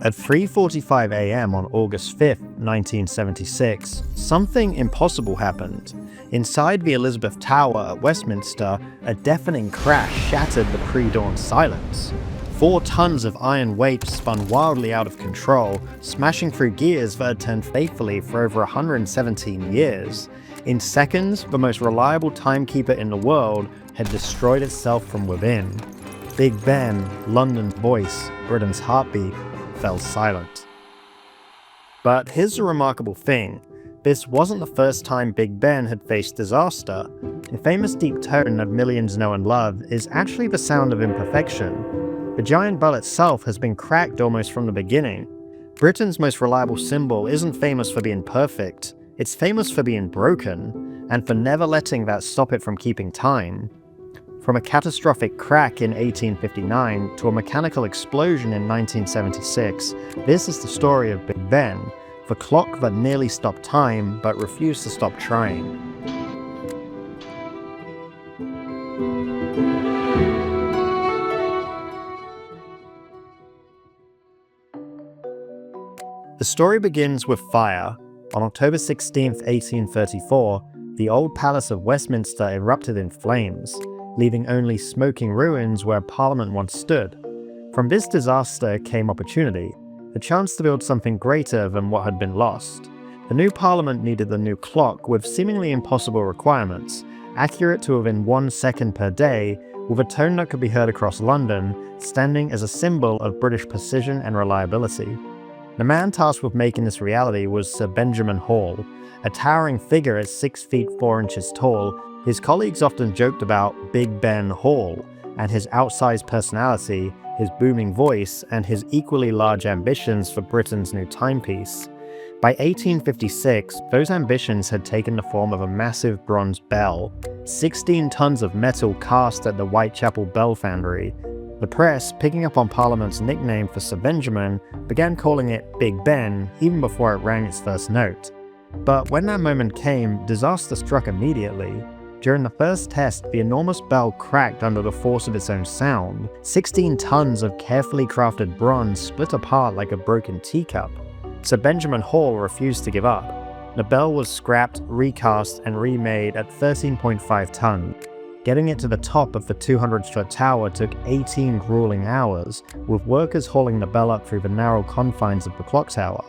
At 3:45 a.m. on August 5, 1976, something impossible happened. Inside the Elizabeth Tower at Westminster, a deafening crash shattered the pre-dawn silence. 4 tons of iron weight spun wildly out of control, smashing through gears that had turned faithfully for over 117 years. In seconds, the most reliable timekeeper in the world had destroyed itself from within. Big Ben, London's voice, Britain's heartbeat, fell silent. But here's the remarkable thing. This wasn't the first time Big Ben had faced disaster. The famous deep tone that millions know and love is actually the sound of imperfection. The giant bell itself has been cracked almost from the beginning. Britain's most reliable symbol isn't famous for being perfect, it's famous for being broken, and for never letting that stop it from keeping time. From a catastrophic crack in 1859 to a mechanical explosion in 1976, this is the story of Big Ben, the clock that nearly stopped time but refused to stop trying. The story begins with fire. On October 16, 1834, the old Palace of Westminster erupted in flames, leaving only smoking ruins where Parliament once stood. From this disaster came opportunity, the chance to build something greater than what had been lost. The new Parliament needed a new clock with seemingly impossible requirements, accurate to within 1 second per day, with a tone that could be heard across London, standing as a symbol of British precision and reliability. The man tasked with making this reality was Sir Benjamin Hall, a towering figure at 6 feet 4 inches tall. His colleagues often joked about Big Ben Hall, and his outsized personality, his booming voice, and his equally large ambitions for Britain's new timepiece. By 1856, those ambitions had taken the form of a massive bronze bell, 16 tons of metal cast at the Whitechapel Bell Foundry. The press, picking up on Parliament's nickname for Sir Benjamin, began calling it Big Ben even before it rang its first note. But when that moment came, disaster struck immediately. During the first test, the enormous bell cracked under the force of its own sound. 16 tons of carefully crafted bronze split apart like a broken teacup. Sir Benjamin Hall refused to give up. The bell was scrapped, recast, and remade at 13.5 tons. Getting it to the top of the 200-foot tower took 18 grueling hours, with workers hauling the bell up through the narrow confines of the clock tower.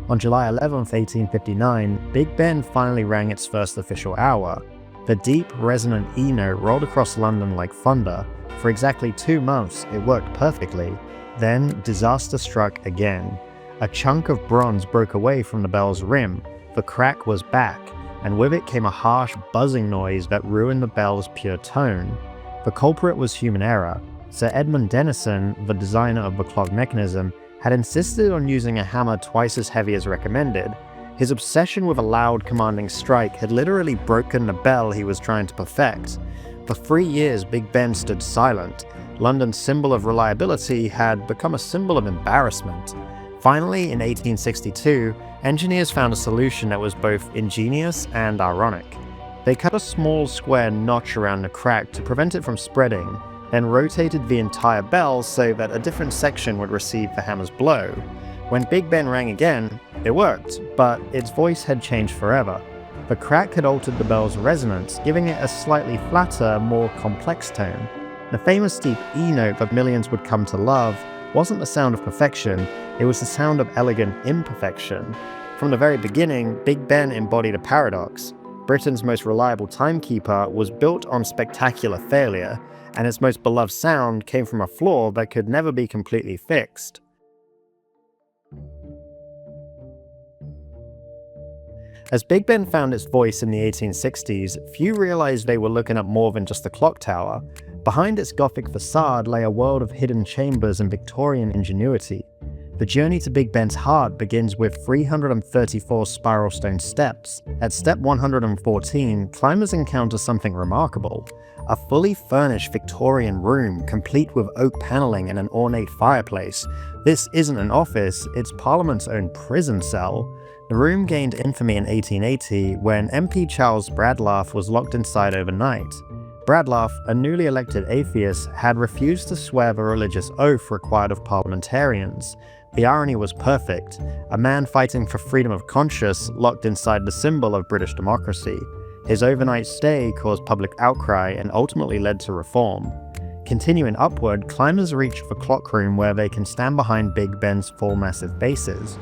On July 11, 1859, Big Ben finally rang its first official hour. The deep, resonant E note rolled across London like thunder. For exactly 2 months, it worked perfectly. Then, disaster struck again. A chunk of bronze broke away from the bell's rim. The crack was back, and with it came a harsh, buzzing noise that ruined the bell's pure tone. The culprit was human error. Sir Edmund Denison, the designer of the clock mechanism, had insisted on using a hammer twice as heavy as recommended. His obsession with a loud, commanding strike had literally broken the bell he was trying to perfect. For 3 years, Big Ben stood silent. London's symbol of reliability had become a symbol of embarrassment. Finally, in 1862, engineers found a solution that was both ingenious and ironic. They cut a small square notch around the crack to prevent it from spreading, then rotated the entire bell so that a different section would receive the hammer's blow. When Big Ben rang again, it worked, but its voice had changed forever. The crack had altered the bell's resonance, giving it a slightly flatter, more complex tone. The famous deep E note that millions would come to love wasn't the sound of perfection, it was the sound of elegant imperfection. From the very beginning, Big Ben embodied a paradox. Britain's most reliable timekeeper was built on spectacular failure, and its most beloved sound came from a flaw that could never be completely fixed. As Big Ben found its voice in the 1860s, few realized they were looking at more than just a clock tower. Behind its Gothic facade lay a world of hidden chambers and Victorian ingenuity. The journey to Big Ben's heart begins with 334 spiral stone steps. At step 114, climbers encounter something remarkable. A fully furnished Victorian room, complete with oak paneling and an ornate fireplace. This isn't an office, it's Parliament's own prison cell. The room gained infamy in 1880 when MP Charles Bradlaugh was locked inside overnight. Bradlaugh, a newly elected atheist, had refused to swear the religious oath required of parliamentarians. The irony was perfect. A man fighting for freedom of conscience locked inside the symbol of British democracy. His overnight stay caused public outcry and ultimately led to reform. Continuing upward, climbers reach the clock room where they can stand behind Big Ben's four massive bases.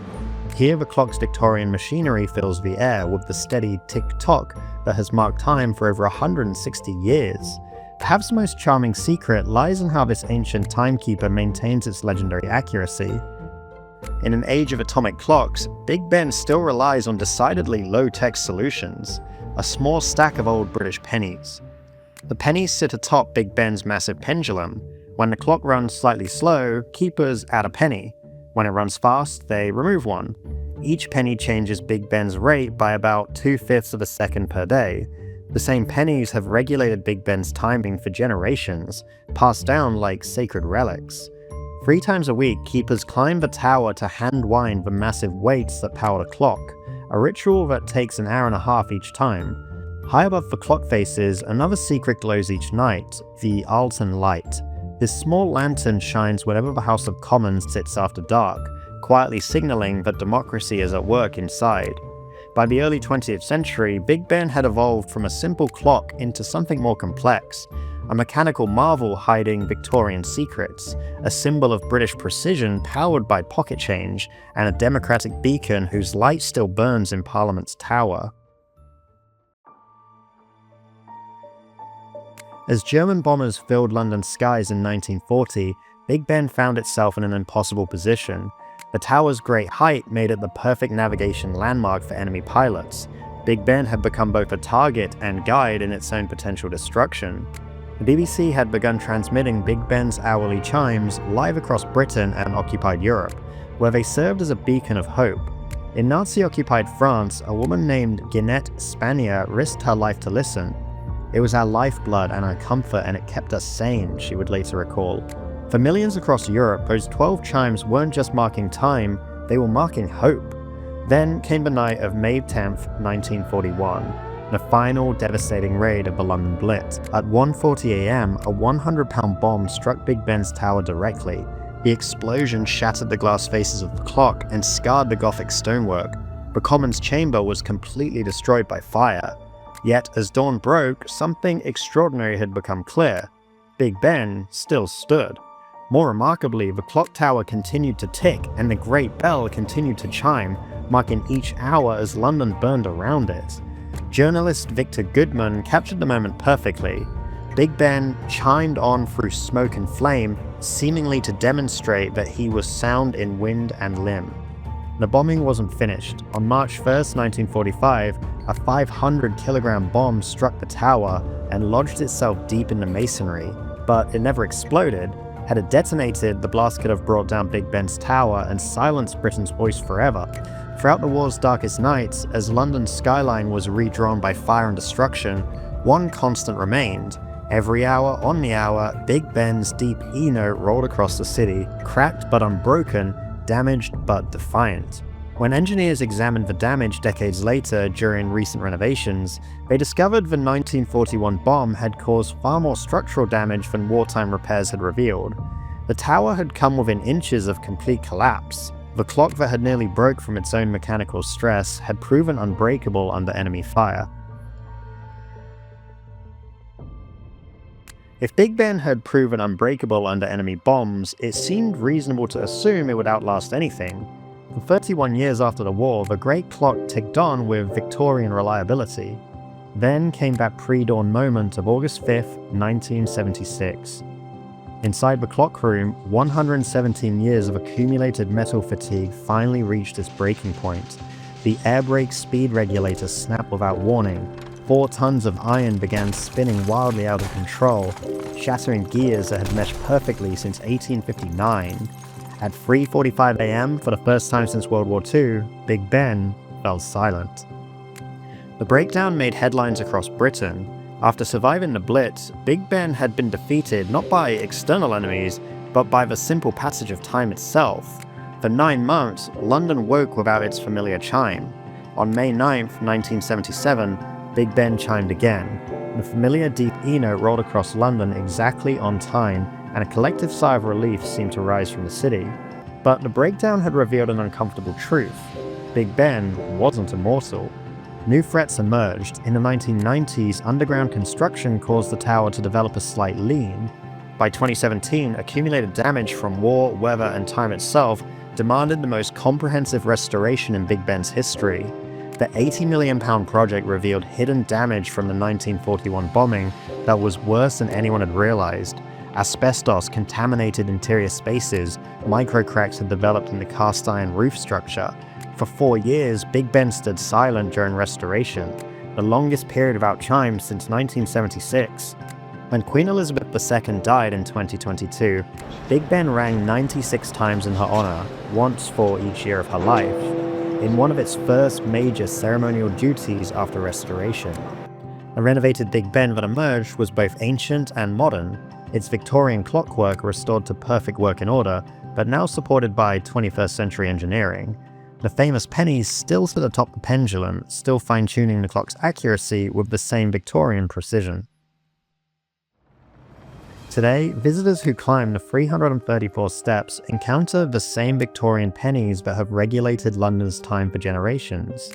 Here the clock's Victorian machinery fills the air with the steady tick-tock that has marked time for over 160 years. Perhaps the most charming secret lies in how this ancient timekeeper maintains its legendary accuracy. In an age of atomic clocks, Big Ben still relies on decidedly low-tech solutions, a small stack of old British pennies. The pennies sit atop Big Ben's massive pendulum. When the clock runs slightly slow, keepers add a penny. When it runs fast, they remove one. Each penny changes Big Ben's rate by about 2/5 of a second per day. The same pennies have regulated Big Ben's timing for generations, passed down like sacred relics. 3 times a week, keepers climb the tower to hand-wind the massive weights that power the clock, a ritual that takes an hour and a half each time. High above the clock faces, another secret glows each night, the Alton Light. This small lantern shines whenever the House of Commons sits after dark, quietly signaling that democracy is at work inside. By the early 20th century, Big Ben had evolved from a simple clock into something more complex, a mechanical marvel hiding Victorian secrets, a symbol of British precision powered by pocket change, and a democratic beacon whose light still burns in Parliament's tower. As German bombers filled London's skies in 1940, Big Ben found itself in an impossible position. The tower's great height made it the perfect navigation landmark for enemy pilots. Big Ben had become both a target and guide in its own potential destruction. The BBC had begun transmitting Big Ben's hourly chimes live across Britain and occupied Europe, where they served as a beacon of hope. In Nazi-occupied France, a woman named Ginette Spanier risked her life to listen. "It was our lifeblood and our comfort, and it kept us sane," she would later recall. For millions across Europe, those 12 chimes weren't just marking time, they were marking hope. Then came the night of May 10th, 1941, the final devastating raid of the London Blitz. At 1:40 a.m., a 100-pound bomb struck Big Ben's tower directly. The explosion shattered the glass faces of the clock and scarred the Gothic stonework. The Commons chamber was completely destroyed by fire. Yet, as dawn broke, something extraordinary had become clear. Big Ben still stood. More remarkably, the clock tower continued to tick, and the great bell continued to chime, marking each hour as London burned around it. Journalist Victor Goodman captured the moment perfectly. Big Ben chimed on through smoke and flame, seemingly to demonstrate that he was sound in wind and limb. The bombing wasn't finished. On March 1st, 1945, a 500-kilogram bomb struck the tower and lodged itself deep in the masonry, but it never exploded. Had it detonated, the blast could have brought down Big Ben's tower and silenced Britain's voice forever. Throughout the war's darkest nights, as London's skyline was redrawn by fire and destruction, one constant remained. Every hour on the hour, Big Ben's deep E note rolled across the city, cracked but unbroken, damaged but defiant. When engineers examined the damage decades later during recent renovations, they discovered the 1941 bomb had caused far more structural damage than wartime repairs had revealed. The tower had come within inches of complete collapse. The clock that had nearly broke from its own mechanical stress had proven unbreakable under enemy fire. If Big Ben had proven unbreakable under enemy bombs, it seemed reasonable to assume it would outlast anything. For 31 years after the war, the great clock ticked on with Victorian reliability. Then came that pre-dawn moment of August 5th, 1976. Inside the clock room, 117 years of accumulated metal fatigue finally reached its breaking point. The air brake speed regulator snapped without warning. 4 tons of iron began spinning wildly out of control, shattering gears that had meshed perfectly since 1859. At 3:45 a.m., for the first time since World War II, Big Ben fell silent. The breakdown made headlines across Britain. After surviving the Blitz, Big Ben had been defeated not by external enemies, but by the simple passage of time itself. For 9 months, London woke without its familiar chime. On May 9th, 1977, Big Ben chimed again. The familiar deep E note rolled across London exactly on time, and a collective sigh of relief seemed to rise from the city. But the breakdown had revealed an uncomfortable truth. Big Ben wasn't immortal. New threats emerged. In the 1990s, underground construction caused the tower to develop a slight lean. By 2017, accumulated damage from war, weather, and time itself demanded the most comprehensive restoration in Big Ben's history. The £80 million project revealed hidden damage from the 1941 bombing that was worse than anyone had realized. Asbestos contaminated interior spaces, microcracks had developed in the cast iron roof structure. For 4 years, Big Ben stood silent during restoration, the longest period without chimes since 1976. When Queen Elizabeth II died in 2022, Big Ben rang 96 times in her honor, once for each year of her life, in one of its first major ceremonial duties after restoration. The renovated Big Ben that emerged was both ancient and modern, its Victorian clockwork restored to perfect working order, but now supported by 21st century engineering. The famous pennies still sit atop the pendulum, still fine-tuning the clock's accuracy with the same Victorian precision. Today, visitors who climb the 334 steps encounter the same Victorian pennies that have regulated London's time for generations.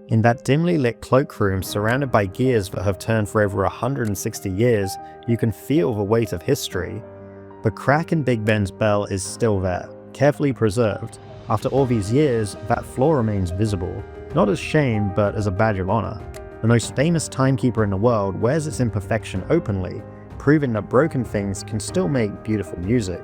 In that dimly lit cloakroom surrounded by gears that have turned for over 160 years, you can feel the weight of history. The crack in Big Ben's bell is still there, carefully preserved. After all these years, that flaw remains visible, not as shame, but as a badge of honor. The most famous timekeeper in the world wears its imperfection openly, proving that broken things can still make beautiful music.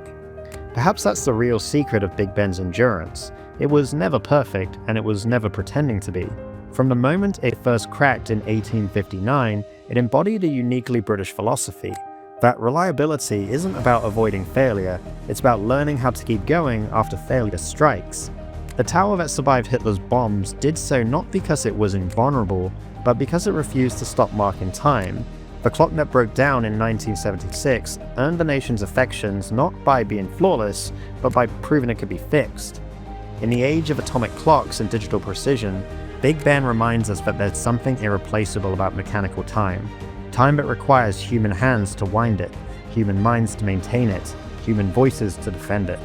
Perhaps that's the real secret of Big Ben's endurance. It was never perfect, and it was never pretending to be. From the moment it first cracked in 1859, it embodied a uniquely British philosophy. That reliability isn't about avoiding failure, it's about learning how to keep going after failure strikes. The tower that survived Hitler's bombs did so not because it was invulnerable, but because it refused to stop marking time. The clock that broke down in 1976 earned the nation's affections not by being flawless, but by proving it could be fixed. In the age of atomic clocks and digital precision, Big Ben reminds us that there's something irreplaceable about mechanical time. Time that requires human hands to wind it, human minds to maintain it, human voices to defend it.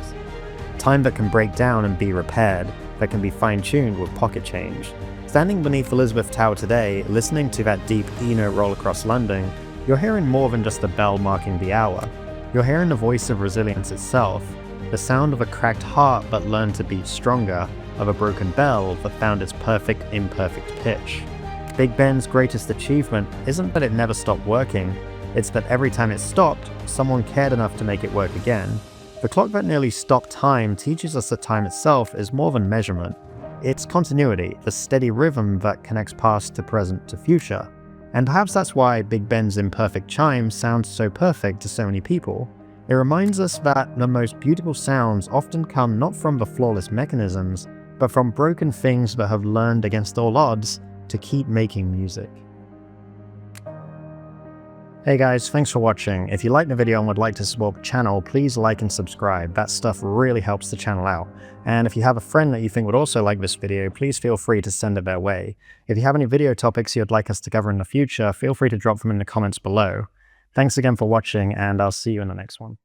Time that can break down and be repaired, that can be fine-tuned with pocket change. Standing beneath Elizabeth Tower today, listening to that deep E-note roll across London, you're hearing more than just a bell marking the hour. You're hearing the voice of resilience itself, the sound of a cracked heart that learned to beat stronger, of a broken bell that found its perfect imperfect pitch. Big Ben's greatest achievement isn't that it never stopped working, it's that every time it stopped, someone cared enough to make it work again. The clock that nearly stopped time teaches us that time itself is more than measurement. It's continuity, the steady rhythm that connects past to present to future. And perhaps that's why Big Ben's imperfect chime sounds so perfect to so many people. It reminds us that the most beautiful sounds often come not from the flawless mechanisms, but from broken things that have learned against all odds to keep making music. Hey guys, thanks for watching. If you liked the video and would like to support the channel, please like and subscribe. That stuff really helps the channel out. And if you have a friend that you think would also like this video, please feel free to send it their way. If you have any video topics you'd like us to cover in the future, feel free to drop them in the comments below. Thanks again for watching, and I'll see you in the next one.